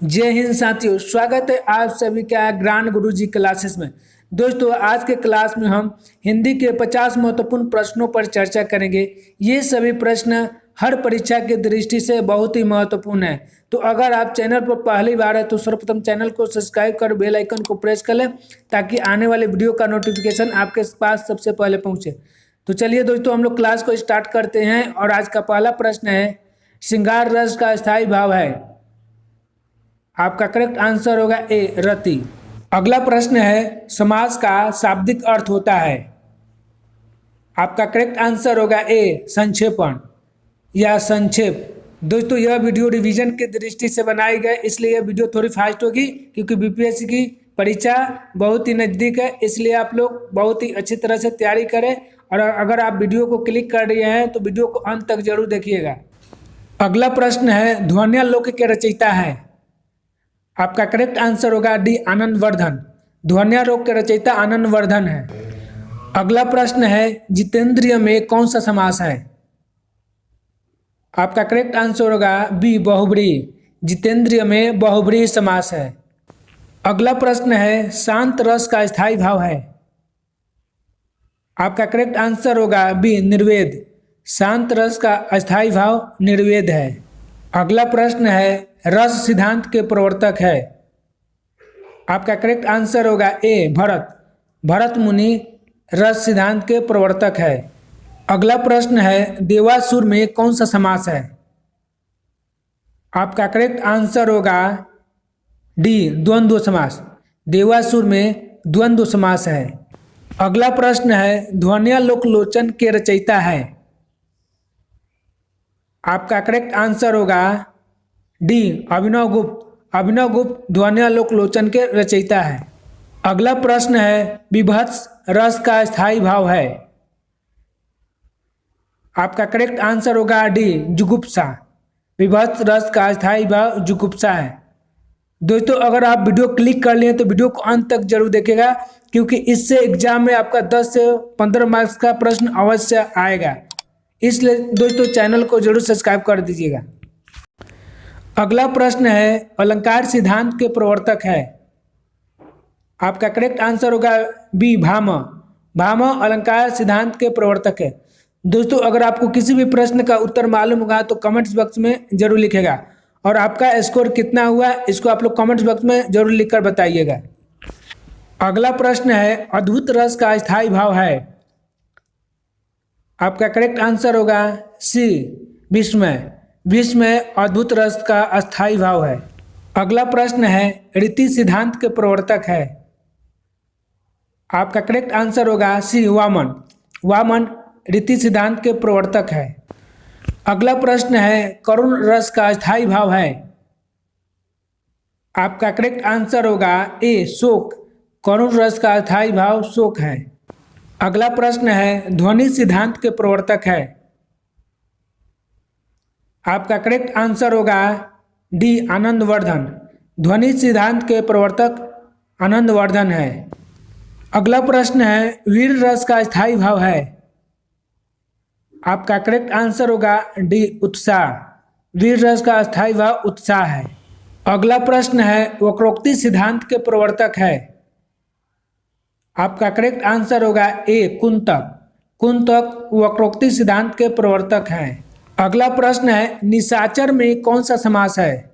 जय हिंद साथियों, स्वागत है आप सभी का ज्ञान गुरुजी क्लासेस में। दोस्तों, आज के क्लास में हम हिंदी के 50 महत्वपूर्ण प्रश्नों पर चर्चा करेंगे। ये सभी प्रश्न हर परीक्षा की दृष्टि से बहुत ही महत्वपूर्ण है। तो अगर आप चैनल पर पहली बार है तो सर्वप्रथम चैनल को सब्सक्राइब कर बेल आइकन को प्रेस कर लें ताकि आने वाले वीडियो का नोटिफिकेशन आपके पास सबसे पहले पहुँचे। तो चलिए दोस्तों, हम लोग क्लास को स्टार्ट करते हैं। और आज का पहला प्रश्न है, श्रृंगार रस का स्थायी भाव है। आपका करेक्ट आंसर होगा ए, रति। अगला प्रश्न है, समास का शाब्दिक अर्थ होता है। आपका करेक्ट आंसर होगा ए, संक्षेपण या संक्षेप। दोस्तों, यह वीडियो रिवीजन की दृष्टि से बनाई गई, इसलिए यह वीडियो थोड़ी फास्ट होगी क्योंकि बीपीएससी की परीक्षा बहुत ही नज़दीक है। इसलिए आप लोग बहुत ही अच्छी तरह से तैयारी करें। और अगर आप वीडियो को क्लिक कर रहे हैं तो वीडियो को अंत तक जरूर देखिएगा। अगला प्रश्न है, ध्वन्यालोक के रचयिता है। आपका करेक्ट आंसर होगा डी, आनंदवर्धन। ध्वन्यालोक के रचयिता आनंदवर्धन है। अगला प्रश्न है, जितेंद्रिय में कौन सा समास है। आपका करेक्ट आंसर होगा बी, बहुब्रीहि। जितेंद्रिय में बहुब्रीहि समास है। अगला प्रश्न है, शांत रस का स्थायी भाव है। आपका करेक्ट आंसर होगा बी, निर्वेद। शांत रस का अस्थायी भाव निर्वेद है। अगला प्रश्न है, रस सिद्धांत के प्रवर्तक है। आपका करेक्ट आंसर होगा ए, भरत। भरत मुनि रस सिद्धांत के प्रवर्तक है। अगला प्रश्न है, देवासुर में कौन सा समास है। आपका करेक्ट आंसर होगा डी, द्वंद्व समास। देवासुर में द्वंद्व समास है। अगला प्रश्न है, ध्वन्यालोक लोचन के रचयिता है। आपका करेक्ट आंसर होगा डी, अभिनव गुप्त। अभिनव गुप्त ध्वन्यालोक लोचन के रचयिता है। अगला प्रश्न है, विभत्स रस का स्थायी भाव है। आपका करेक्ट आंसर होगा डी, जुगुप्सा। विभत्स रस का स्थायी भाव जुगुप्सा है। दोस्तों, अगर आप वीडियो क्लिक कर लिए तो वीडियो को अंत तक जरूर देखेगा क्योंकि इससे एग्जाम में आपका 10 से 15 मार्क्स का प्रश्न अवश्य आएगा। इसलिए दोस्तों, चैनल को जरूर सब्सक्राइब कर दीजिएगा। अगला प्रश्न है, अलंकार सिद्धांत के प्रवर्तक है। आपका करेक्ट आंसर होगा बी, भामह। भामह अलंकार सिद्धांत के प्रवर्तक है। दोस्तों, अगर आपको किसी भी प्रश्न का उत्तर मालूम होगा तो कमेंट्स बॉक्स में जरूर लिखेगा। और आपका स्कोर कितना हुआ इसको आप लोग कमेंट्स बॉक्स में जरूर लिखकर बताइएगा। अगला प्रश्न है, अद्भुत रस का स्थायी भाव है। आपका करेक्ट आंसर होगा सी, विस्मय। विस्मय अद्भुत रस का अस्थायी भाव है। अगला प्रश्न है, रीति सिद्धांत के प्रवर्तक है। आपका करेक्ट आंसर होगा सी, वामन। वामन रीति सिद्धांत के प्रवर्तक है। अगला प्रश्न है, करुण रस का स्थायी भाव है। आपका करेक्ट आंसर होगा ए, शोक। करुण रस का स्थायी भाव शोक है। अगला प्रश्न है, ध्वनि सिद्धांत के प्रवर्तक है। आपका करेक्ट आंसर होगा डी, आनंदवर्धन। ध्वनि सिद्धांत के प्रवर्तक आनंदवर्धन है। अगला प्रश्न है, वीर रस का स्थायी भाव है। आपका करेक्ट आंसर होगा डी, उत्साह। वीर रस का स्थायी भाव उत्साह है। अगला प्रश्न है, वक्रोक्ति सिद्धांत के प्रवर्तक है। आपका करेक्ट आंसर होगा ए, कुंतक। कुंतक वक्रोक्ति सिद्धांत के प्रवर्तक हैं। अगला प्रश्न है, निशाचर में कौन सा समास है।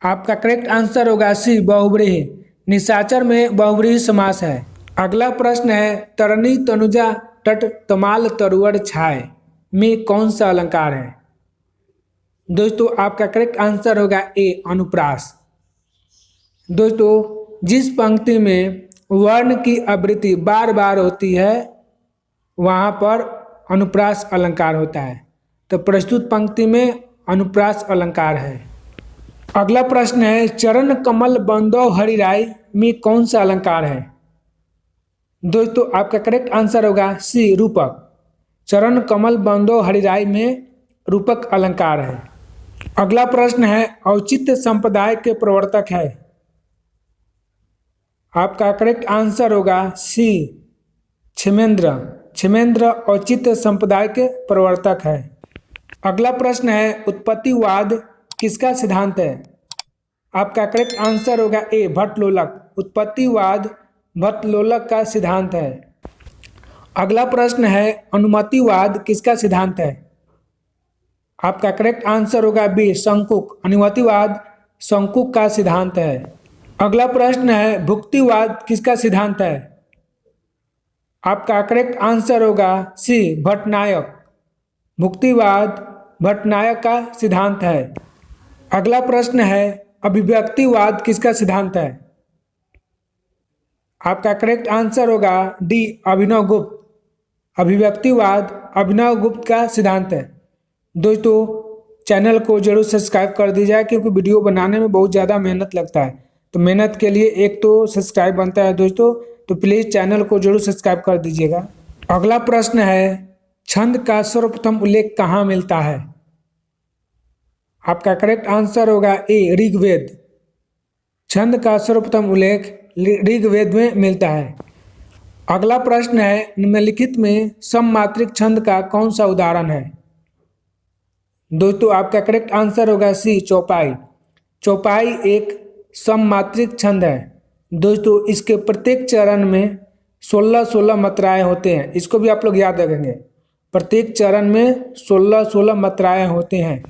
आपका करेक्ट आंसर होगा सी, बहुब्रीहि। निशाचर में बहुब्रीहि समास है। अगला प्रश्न है, तरनी तनुजा तट तमाल तरुवर छाय में कौन सा अलंकार है। दोस्तों, आपका करेक्ट आंसर होगा ए, अनुप्रास। दोस्तों, जिस पंक्ति में वर्ण की आवृत्ति बार बार होती है वहाँ पर अनुप्रास अलंकार होता है। तो प्रस्तुत पंक्ति में अनुप्रास अलंकार है। अगला प्रश्न है, चरण कमल बंदो हरिराय में कौन सा अलंकार है। दोस्तों, आपका करेक्ट आंसर होगा सी, रूपक। चरण कमल बंदो हरिराय में रूपक अलंकार है। अगला प्रश्न है, औचित्य संप्रदाय के प्रवर्तक है। आपका करेक्ट आंसर होगा सी, क्षेमेंद्र। क्षेमेंद्र औचित्य संप्रदाय के प्रवर्तक है। अगला प्रश्न है, उत्पत्तिवाद किसका सिद्धांत है? आपका करेक्ट आंसर होगा ए भट्टलोलक। उत्पत्तिवाद भट्टलोलक का सिद्धांत है। अगला प्रश्न है अनुमतिवाद किसका सिद्धांत है? आपका करेक्ट आंसर होगा बी शंकुक। अनुमतिवाद शंकुक का सिद्धांत है। अगला प्रश्न है भुक्तिवाद किसका सिद्धांत है? आपका करेक्ट आंसर होगा सी भट्टनायक। भुक्तिवाद भट्टनायक का सिद्धांत है। अगला प्रश्न है अभिव्यक्तिवाद किसका सिद्धांत है? आपका करेक्ट आंसर होगा डी अभिनव गुप्त। अभिव्यक्तिवाद अभिनव गुप्त का सिद्धांत है। दोस्तों चैनल को जरूर सब्सक्राइब कर दीजिए क्योंकि वीडियो बनाने में बहुत ज़्यादा मेहनत लगता है, तो मेहनत के लिए एक तो सब्सक्राइब बनता है दोस्तों, तो प्लीज़ चैनल को जरूर सब्सक्राइब कर दीजिएगा। अगला प्रश्न है छंद का सर्वप्रथम उल्लेख कहाँ मिलता है? आपका करेक्ट आंसर होगा ए ऋग्वेद। छंद का सर्वप्रथम उल्लेख ऋग्वेद में मिलता है। अगला प्रश्न है निम्नलिखित में सममात्रिक छंद का कौन सा उदाहरण है? दोस्तों आपका करेक्ट आंसर होगा सी चौपाई। चौपाई एक सममात्रिक छंद है। दोस्तों इसके प्रत्येक चरण में 16-16 मात्राएं होते हैं, इसको भी आप लोग याद रखेंगे। प्रत्येक चरण में 16-16 मात्राएं होते हैं।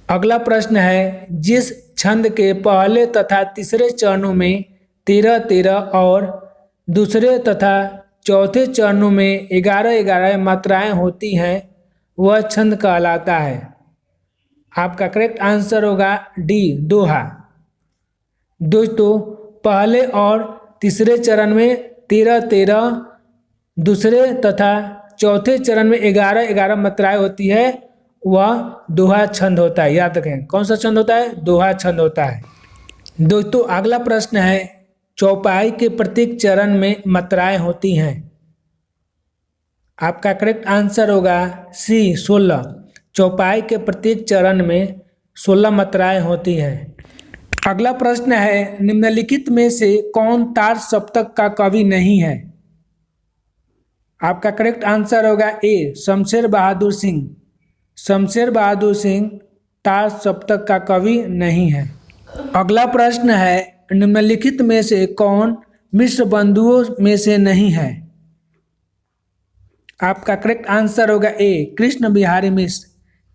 अगला प्रश्न है जिस छंद के पहले तथा तीसरे चरणों में 13-13 और दूसरे तथा चौथे चरणों में 11-11 मात्राएं होती हैं वह छंद कहलाता है। आपका करेक्ट आंसर होगा डी दोहा। दोस्तों पहले और तीसरे चरण में 13-13, दूसरे तथा चौथे चरण में 11-11 मात्राएं होती है, वह दोहा छंद होता है। याद रखें कौन सा छंद होता है? दोहा छंद होता है। दोस्तों अगला प्रश्न है चौपाई के प्रत्येक चरण में मात्राएं होती हैं। आपका करेक्ट आंसर होगा सी 16। चौपाई के प्रत्येक चरण में 16 मात्राएं होती हैं। अगला प्रश्न है निम्नलिखित में से कौन तार सप्तक का कवि नहीं है? आपका करेक्ट आंसर होगा ए शमशेर बहादुर सिंह। शमशेर बहादुर सिंह तार सप्तक का कवि नहीं है। अगला प्रश्न है निम्नलिखित में से कौन मिश्र बंधुओं में से नहीं है? आपका करेक्ट आंसर होगा ए कृष्ण बिहारी मिश्र।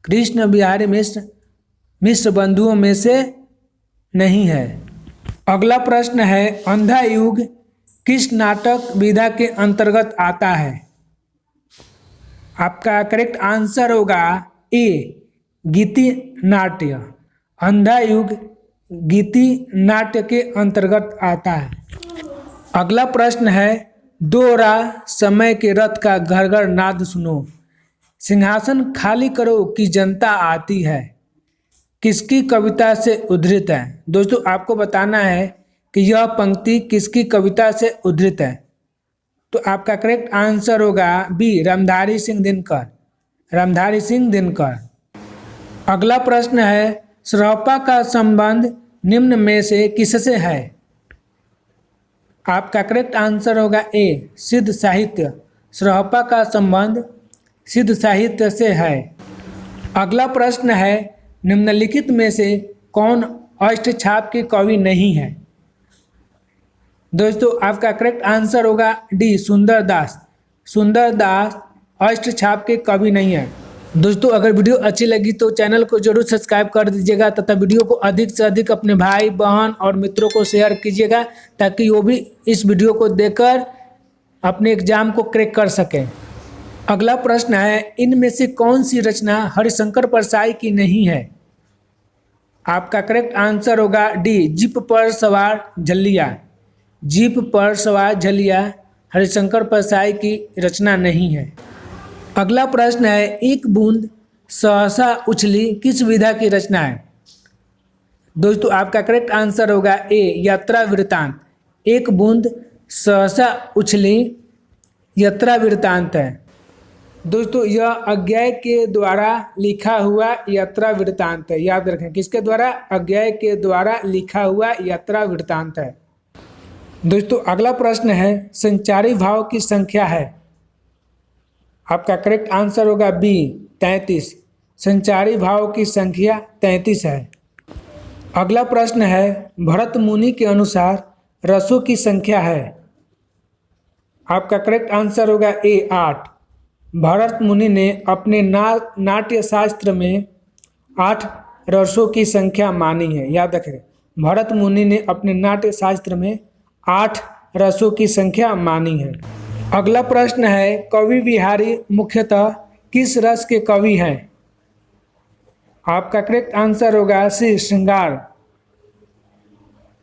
कृष्ण बिहारी मिश्र मिश्र बंधुओं में से नहीं है। अगला प्रश्न है अंधा युग किस नाटक विधा के अंतर्गत आता है? आपका करेक्ट आंसर होगा ए गीति नाट्य। अंधा युग गीति नाट्य के अंतर्गत आता है। अगला प्रश्न है दोहरा समय के रथ का घर घर नाद सुनो, सिंहासन खाली करो कि जनता आती है, किसकी कविता से उद्धृत है? दोस्तों आपको बताना है कि यह पंक्ति किसकी कविता से उद्धृत है। तो आपका करेक्ट आंसर होगा बी रामधारी सिंह दिनकर। रामधारी सिंह दिनकर। अगला प्रश्न है सरहप्पा का संबंध निम्न में से किससे है? आपका करेक्ट आंसर होगा ए सिद्ध साहित्य। सरहप्पा का संबंध सिद्ध साहित्य से है। अगला प्रश्न है निम्नलिखित में से कौन अष्टछाप के कवि नहीं है? दोस्तों आपका करेक्ट आंसर होगा डी सुंदरदास। सुंदरदास अष्टछाप के कवि नहीं है। दोस्तों अगर वीडियो अच्छी लगी तो चैनल को जरूर सब्सक्राइब कर दीजिएगा तथा वीडियो को अधिक से अधिक अपने भाई बहन और मित्रों को शेयर कीजिएगा ताकि वो भी इस वीडियो को देखकर अपने एग्जाम को क्रैक कर सकें। अगला प्रश्न है इनमें से कौन सी रचना हरिशंकर परसाई की नहीं है? आपका करेक्ट आंसर होगा डी जीप पर सवार झल्लिया। जीप पर सवार झल्लिया हरिशंकर परसाई की रचना नहीं है। अगला प्रश्न है एक बूंद सहसा उछली किस विधा की रचना है? दोस्तों आपका करेक्ट आंसर होगा ए यात्रा वृत्तांत। एक बूंद सहसा उछली यात्रा वृत्तांत है। दोस्तों यह अज्ञेय के द्वारा लिखा हुआ यात्रा वृत्तांत है। याद रखें किसके द्वारा? अज्ञेय के द्वारा लिखा हुआ यात्रा वृत्तांत है। दोस्तों अगला प्रश्न है संचारी भाव की संख्या है। आपका करेक्ट आंसर होगा बी 33। संचारी भाव की संख्या 33 है। अगला प्रश्न है, भरत मुनि के अनुसार रसों की संख्या है। आपका करेक्ट आंसर होगा ए 8। भरत मुनि ने अपने नाट्य शास्त्र में 8 रसों की संख्या मानी है। याद रखें, भरत मुनि ने अपने नाट्य शास्त्र में 8 रसों की संख्या मानी है। अगला प्रश्न है, कवि बिहारी मुख्यतः किस रस के कवि हैं? आपका करेक्ट आंसर होगा सी श्रृंगार।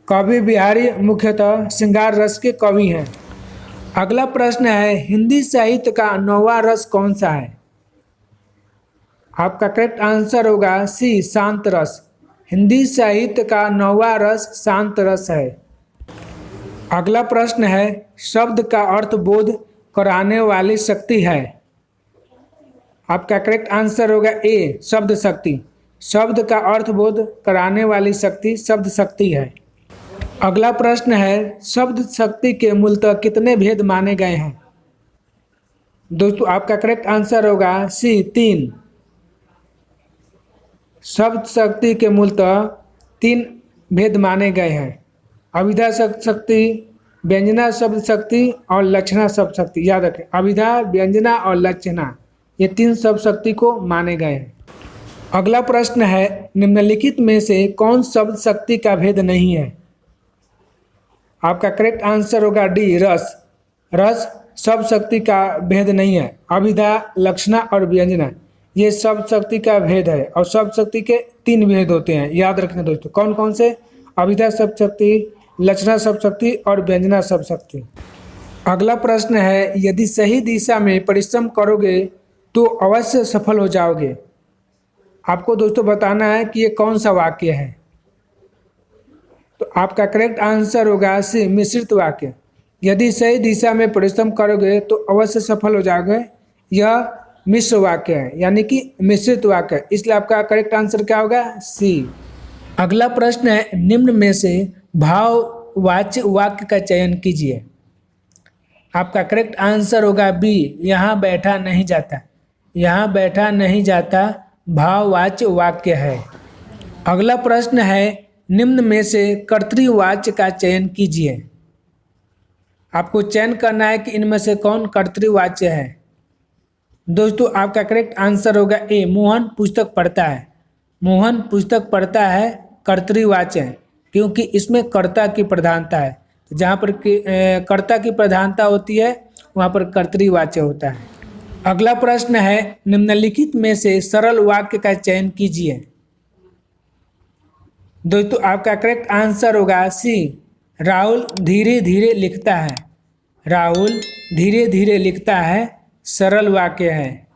कवि बिहारी मुख्यतः श्रृंगार रस के कवि हैं। अगला प्रश्न है, हिंदी साहित्य का 9वां रस कौन सा है? आपका करेक्ट आंसर होगा सी शांत रस। हिंदी साहित्य का 9वां रस शांत रस है। अगला प्रश्न है, शब्द का अर्थ बोध कराने वाली शक्ति है। आपका करेक्ट आंसर होगा ए शब्द शक्ति। शब्द का अर्थ बोध कराने वाली शक्ति शब्द शक्ति है। अगला प्रश्न है, शब्द शक्ति के मूलतः कितने भेद माने गए हैं? दोस्तों आपका करेक्ट आंसर होगा सी 3। शब्द शक्ति के मूलतः 3 भेद माने गए हैं। अभिधा शब्द शक्ति, व्यंजना शब्द शक्ति और लक्षणा शब्द शक्ति। याद रखें, अभिधा, व्यंजना और लक्षणा, ये 3 शब्द शक्ति को माने गए हैं। अगला प्रश्न है, निम्नलिखित में से कौन शब्द शक्ति का भेद नहीं है? आपका करेक्ट आंसर होगा डी रस। रस शब्द शक्ति का भेद नहीं है। अभिधा, लक्षणा और व्यंजना ये शब्द शक्ति का भेद है और शब्द शक्ति के 3 भेद होते हैं। याद रखना दोस्तों, कौन कौन से? अभिधा शब्द शक्ति, लक्षणा शब्द शक्ति और व्यंजना शब्द शक्ति। अगला प्रश्न है, यदि सही दिशा में परिश्रम करोगे तो अवश्य सफल हो जाओगे। आपको दोस्तों बताना है कि ये कौन सा वाक्य है। तो आपका करेक्ट आंसर होगा सी मिश्रित वाक्य। यदि सही दिशा में परिश्रम करोगे तो अवश्य सफल हो जाओगे, यह मिश्र वाक्य है, यानी कि मिश्रित वाक्य। इसलिए आपका करेक्ट आंसर क्या होगा? सी। अगला प्रश्न है, निम्न में से भाववाच्य वाक्य का चयन कीजिए। आपका करेक्ट आंसर होगा बी, यहाँ बैठा नहीं जाता। यहाँ बैठा नहीं जाता भाववाच्य वाक्य है। अगला प्रश्न है, निम्न में से कर्तृवाच्य का चयन कीजिए। आपको चयन करना है कि इनमें से कौन कर्तृवाच्य है। दोस्तों आपका करेक्ट आंसर होगा ए, मोहन पुस्तक पढ़ता है। मोहन पुस्तक पढ़ता है कर्तृवाच्य है, क्योंकि इसमें कर्ता की प्रधानता है। जहाँ पर कर्ता की प्रधानता होती है वहाँ पर कर्तृवाच्य होता है। अगला प्रश्न है, निम्नलिखित में से सरल वाक्य का चयन कीजिए। दोस्तों आपका करेक्ट आंसर होगा सी, राहुल धीरे धीरे लिखता है। राहुल धीरे धीरे लिखता है सरल वाक्य है।